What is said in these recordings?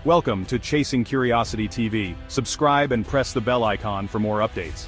Welcome to Chasing Curiosity TV. Subscribe and press the bell icon for more updates.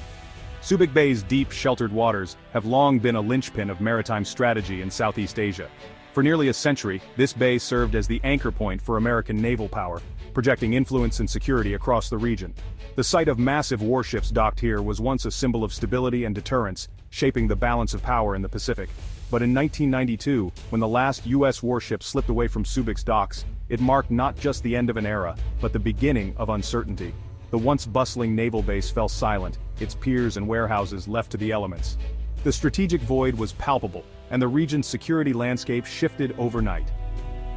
Subic Bay's deep, sheltered waters have long been a linchpin of maritime strategy in Southeast Asia. For nearly a century, this bay served as the anchor point for American naval power, projecting influence and security across the region. The sight of massive warships docked here was once a symbol of stability and deterrence, shaping the balance of power in the Pacific. But in 1992, when the last U.S. warship slipped away from Subic's docks, it marked not just the end of an era, but the beginning of uncertainty. The once bustling naval base fell silent, its piers and warehouses left to the elements. The strategic void was palpable, and the region's security landscape shifted overnight.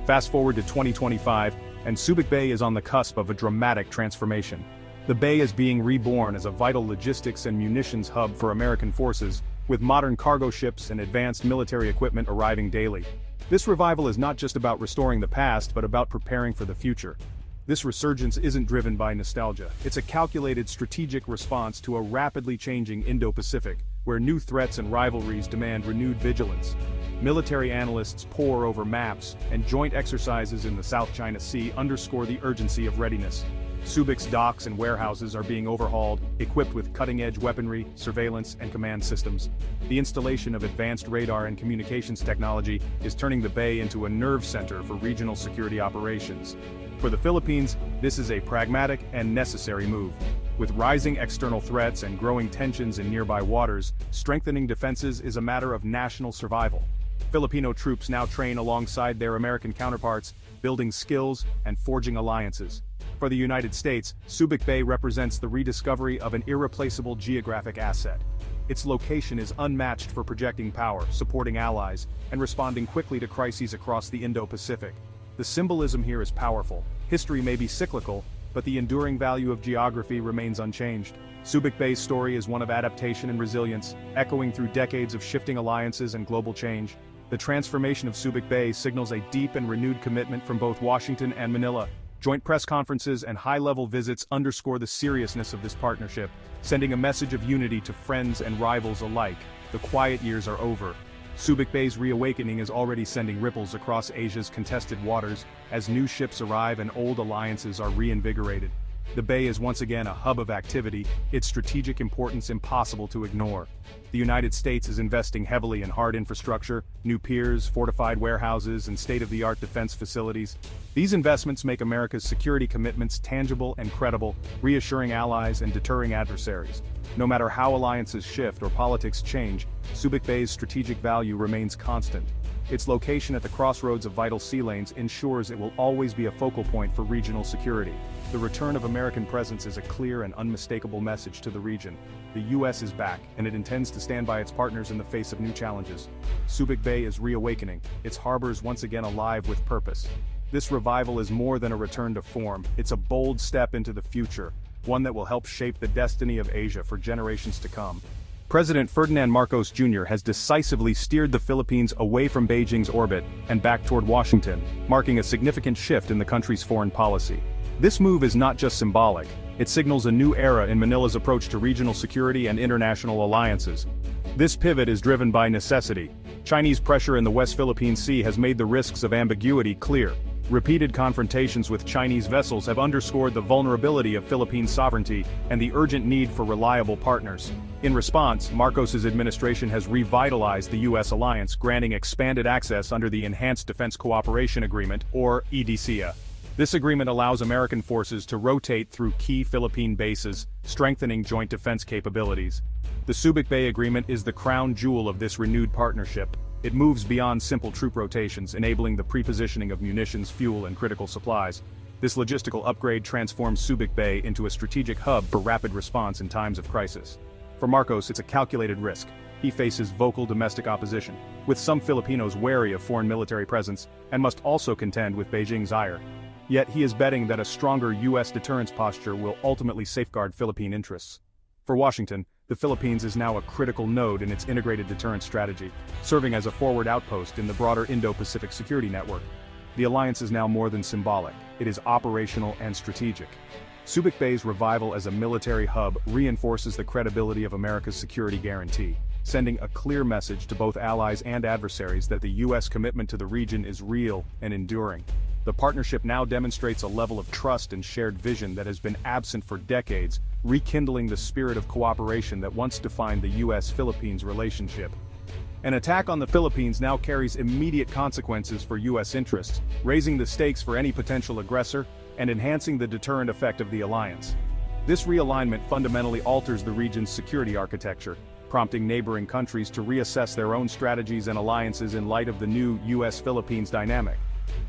Fast forward to 2025, and Subic Bay is on the cusp of a dramatic transformation. The bay is being reborn as a vital logistics and munitions hub for American forces, with modern cargo ships and advanced military equipment arriving daily. This revival is not just about restoring the past, but about preparing for the future. This resurgence isn't driven by nostalgia. It's a calculated strategic response to a rapidly changing Indo-Pacific, where new threats and rivalries demand renewed vigilance. Military analysts pore over maps, and joint exercises in the South China Sea underscore the urgency of readiness. Subic's docks and warehouses are being overhauled, equipped with cutting-edge weaponry, surveillance, and command systems. The installation of advanced radar and communications technology is turning the bay into a nerve center for regional security operations. For the Philippines, this is a pragmatic and necessary move. With rising external threats and growing tensions in nearby waters, strengthening defenses is a matter of national survival. Filipino troops now train alongside their American counterparts, building skills and forging alliances. For the United States, Subic Bay represents the rediscovery of an irreplaceable geographic asset. Its location is unmatched for projecting power, supporting allies, and responding quickly to crises across the Indo-Pacific. The symbolism here is powerful. History may be cyclical, but the enduring value of geography remains unchanged. Subic Bay's story is one of adaptation and resilience, echoing through decades of shifting alliances and global change. The transformation of Subic Bay signals a deep and renewed commitment from both Washington and Manila. Joint press conferences and high-level visits underscore the seriousness of this partnership, sending a message of unity to friends and rivals alike. The quiet years are over. Subic Bay's reawakening is already sending ripples across Asia's contested waters, as new ships arrive and old alliances are reinvigorated. The bay is once again a hub of activity, its strategic importance impossible to ignore. The United States is investing heavily in hard infrastructure, new piers, fortified warehouses, and state-of-the-art defense facilities. These investments make America's security commitments tangible and credible, reassuring allies and deterring adversaries. No matter how alliances shift or politics change, Subic Bay's strategic value remains constant. Its location at the crossroads of vital sea lanes ensures it will always be a focal point for regional security. The return of American presence is a clear and unmistakable message to the region. The U.S. is back, and it intends to stand by its partners in the face of new challenges. Subic Bay is reawakening, its harbors once again alive with purpose. This revival is more than a return to form, it's a bold step into the future, one that will help shape the destiny of Asia for generations to come. President Ferdinand Marcos Jr. has decisively steered the Philippines away from Beijing's orbit and back toward Washington, marking a significant shift in the country's foreign policy. This move is not just symbolic, it signals a new era in Manila's approach to regional security and international alliances. This pivot is driven by necessity. Chinese pressure in the West Philippine Sea has made the risks of ambiguity clear. Repeated confrontations with Chinese vessels have underscored the vulnerability of Philippine sovereignty and the urgent need for reliable partners. In response, Marcos's administration has revitalized the U.S. alliance, granting expanded access under the Enhanced Defense Cooperation Agreement, or EDCA. This agreement allows American forces to rotate through key Philippine bases, strengthening joint defense capabilities. The Subic Bay Agreement is the crown jewel of this renewed partnership. It moves beyond simple troop rotations, enabling the pre-positioning of munitions, fuel, and critical supplies. This logistical upgrade transforms Subic Bay into a strategic hub for rapid response in times of crisis. For Marcos, it's a calculated risk. He faces vocal domestic opposition, with some Filipinos wary of foreign military presence, and must also contend with Beijing's ire. Yet he is betting that a stronger U.S. deterrence posture will ultimately safeguard Philippine interests. For Washington, the Philippines is now a critical node in its integrated deterrence strategy, serving as a forward outpost in the broader Indo-Pacific security network. The alliance is now more than symbolic, it is operational and strategic. Subic Bay's revival as a military hub reinforces the credibility of America's security guarantee, sending a clear message to both allies and adversaries that the U.S. commitment to the region is real and enduring. The partnership now demonstrates a level of trust and shared vision that has been absent for decades, rekindling the spirit of cooperation that once defined the U.S. Philippines relationship. An attack on the Philippines now carries immediate consequences for U.S. interests, raising the stakes for any potential aggressor and enhancing the deterrent effect of the alliance. This realignment fundamentally alters the region's security architecture, prompting neighboring countries to reassess their own strategies and alliances in light of the new U.S. Philippines dynamic.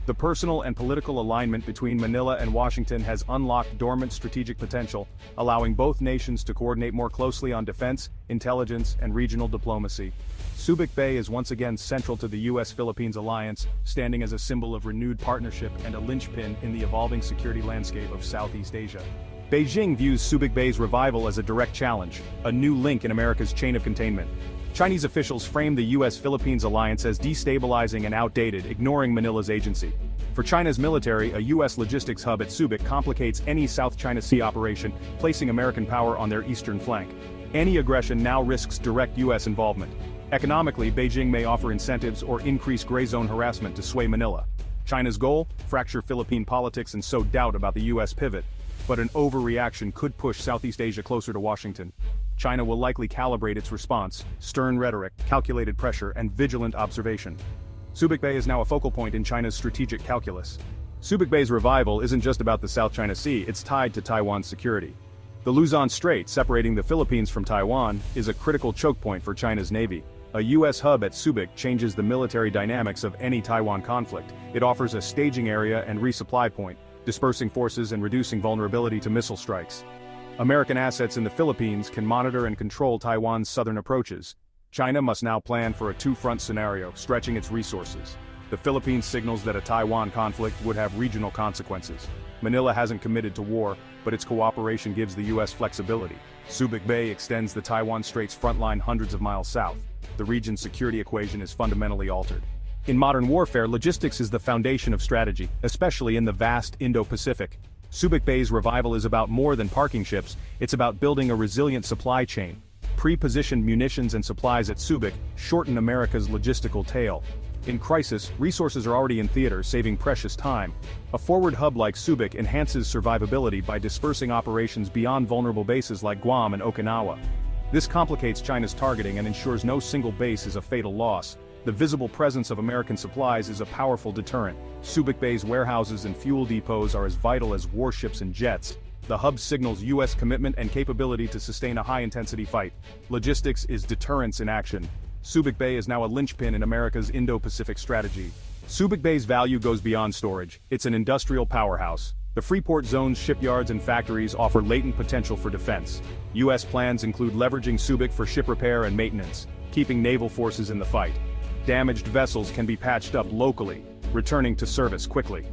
The personal and political alignment between Manila and Washington has unlocked dormant strategic potential, allowing both nations to coordinate more closely on defense, intelligence, and regional diplomacy. Subic Bay is once again central to the U.S. Philippines alliance, standing as a symbol of renewed partnership and a linchpin in the evolving security landscape of Southeast Asia. Beijing views Subic Bay's revival as a direct challenge, a new link in America's chain of containment. Chinese officials frame the U.S. Philippines alliance as destabilizing and outdated, ignoring Manila's agency. For China's military, a U.S. logistics hub at Subic complicates any South China Sea operation, placing American power on their eastern flank. Any aggression now risks direct U.S. involvement. Economically, Beijing may offer incentives or increase gray zone harassment to sway Manila. China's goal? Fracture Philippine politics and sow doubt about the U.S. pivot. But an overreaction could push Southeast Asia closer to Washington. China will likely calibrate its response: stern rhetoric, calculated pressure, and vigilant observation. Subic Bay is now a focal point in China's strategic calculus. Subic Bay's revival isn't just about the South China Sea, it's tied to Taiwan's security. The Luzon Strait, separating the Philippines from Taiwan, is a critical choke point for China's navy. A U.S. hub at Subic changes the military dynamics of any Taiwan conflict. It offers a staging area and resupply point, dispersing forces and reducing vulnerability to missile strikes. American assets in the Philippines can monitor and control Taiwan's southern approaches. China must now plan for a two-front scenario, stretching its resources. The Philippines signals that a Taiwan conflict would have regional consequences. Manila hasn't committed to war, but its cooperation gives the U.S. flexibility. Subic Bay extends the Taiwan Strait's front line hundreds of miles south. The region's security equation is fundamentally altered. In modern warfare, logistics is the foundation of strategy, especially in the vast Indo-Pacific. Subic Bay's revival is about more than parking ships, it's about building a resilient supply chain. Pre-positioned munitions and supplies at Subic shorten America's logistical tail. In crisis, resources are already in theater, saving precious time. A forward hub like Subic enhances survivability by dispersing operations beyond vulnerable bases like Guam and Okinawa. This complicates China's targeting and ensures no single base is a fatal loss. The visible presence of American supplies is a powerful deterrent. Subic Bay's warehouses and fuel depots are as vital as warships and jets. The hub signals U.S. commitment and capability to sustain a high-intensity fight. Logistics is deterrence in action. Subic Bay is now a linchpin in America's Indo-Pacific strategy. Subic Bay's value goes beyond storage. It's an industrial powerhouse. The Freeport Zone's shipyards and factories offer latent potential for defense. U.S. plans include leveraging Subic for ship repair and maintenance, keeping naval forces in the fight. Damaged vessels can be patched up locally, returning to service quickly.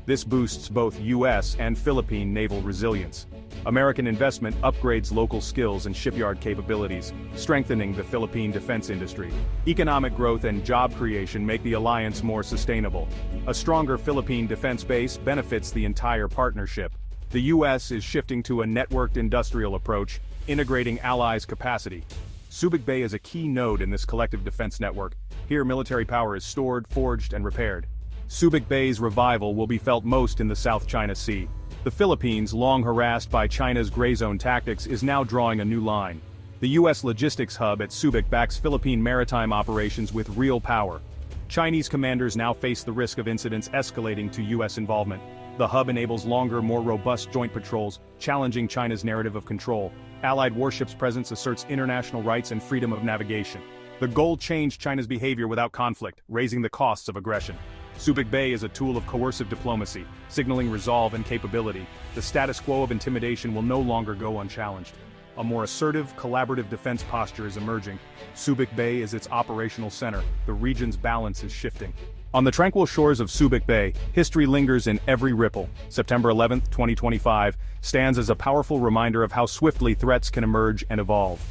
This boosts both U.S. and Philippine naval resilience. American investment upgrades local skills and shipyard capabilities, strengthening the Philippine defense industry. Economic growth and job creation make the alliance more sustainable. A stronger Philippine defense base benefits the entire partnership. The U.S. is shifting to a networked industrial approach, integrating allies' capacity. Subic Bay is a key node in this collective defense network. Here military power is stored, forged, and repaired. Subic Bay's revival will be felt most in the South China Sea. The Philippines, long harassed by China's gray zone tactics, is now drawing a new line. The U.S. logistics hub at Subic backs Philippine maritime operations with real power. Chinese commanders now face the risk of incidents escalating to U.S. involvement. The hub enables longer, more robust joint patrols, challenging China's narrative of control. Allied warships' presence asserts international rights and freedom of navigation. The goal changed China's behavior without conflict, raising the costs of aggression. Subic Bay is a tool of coercive diplomacy, signaling resolve and capability. The status quo of intimidation will no longer go unchallenged. A more assertive, collaborative defense posture is emerging. Subic Bay is its operational center. The region's balance is shifting. On the tranquil shores of Subic Bay, history lingers in every ripple. September 11, 2025, stands as a powerful reminder of how swiftly threats can emerge and evolve.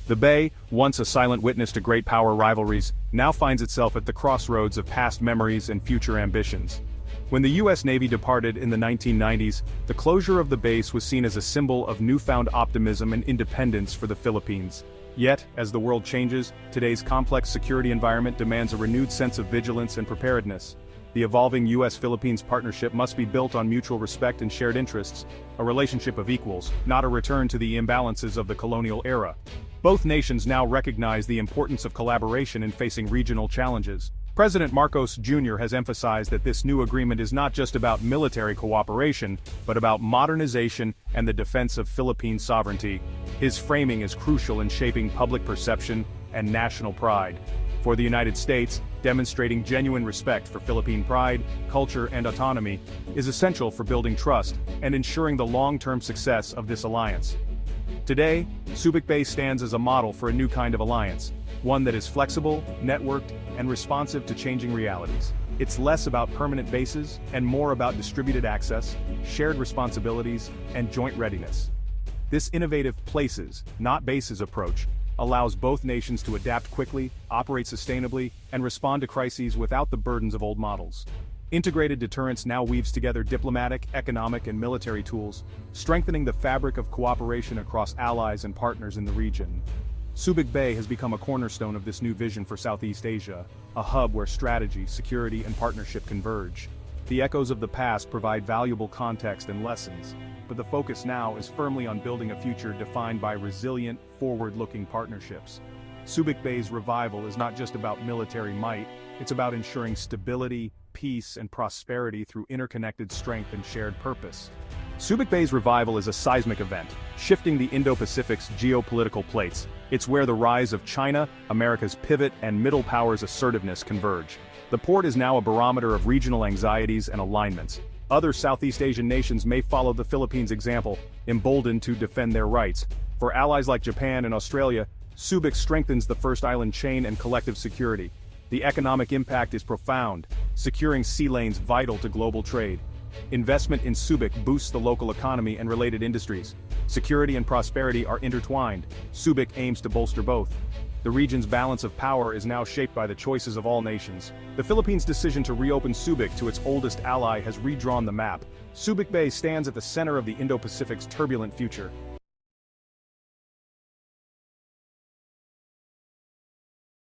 The Bay, once a silent witness to great power rivalries, now finds itself at the crossroads of past memories and future ambitions. When the U.S. Navy departed in the 1990s, the closure of the base was seen as a symbol of newfound optimism and independence for the Philippines. Yet, as the world changes, today's complex security environment demands a renewed sense of vigilance and preparedness. The evolving U.S. Philippines partnership must be built on mutual respect and shared interests, a relationship of equals, not a return to the imbalances of the colonial era. Both nations now recognize the importance of collaboration in facing regional challenges. President Marcos Jr. has emphasized that this new agreement is not just about military cooperation, but about modernization and the defense of Philippine sovereignty. His framing is crucial in shaping public perception and national pride. For the United States, demonstrating genuine respect for Philippine pride, culture, and autonomy is essential for building trust and ensuring the long-term success of this alliance. Today, Subic Bay stands as a model for a new kind of alliance, one that is flexible, networked, and responsive to changing realities. It's less about permanent bases and more about distributed access, shared responsibilities, and joint readiness. This innovative places, not bases approach allows both nations to adapt quickly, operate sustainably, and respond to crises without the burdens of old models. Integrated deterrence now weaves together diplomatic, economic, and military tools, strengthening the fabric of cooperation across allies and partners in the region. Subic Bay has become a cornerstone of this new vision for Southeast Asia, a hub where strategy, security, and partnership converge. The echoes of the past provide valuable context and lessons, but the focus now is firmly on building a future defined by resilient, forward-looking partnerships. Subic Bay's revival is not just about military might, it's about ensuring stability, peace, and prosperity through interconnected strength and shared purpose. Subic Bay's revival is a seismic event, shifting the Indo-Pacific's geopolitical plates. It's where the rise of China, America's pivot, and middle powers' assertiveness converge. The port is now a barometer of regional anxieties and alignments. Other Southeast Asian nations may follow the Philippines' example, emboldened to defend their rights. For allies like Japan and Australia, Subic strengthens the first island chain and collective security. The economic impact is profound, securing sea lanes vital to global trade. Investment in Subic boosts the local economy and related industries. Security and prosperity are intertwined. Subic aims to bolster both. The region's balance of power is now shaped by the choices of all nations. The Philippines' decision to reopen Subic to its oldest ally has redrawn the map. Subic Bay stands at the center of the Indo-Pacific's turbulent future,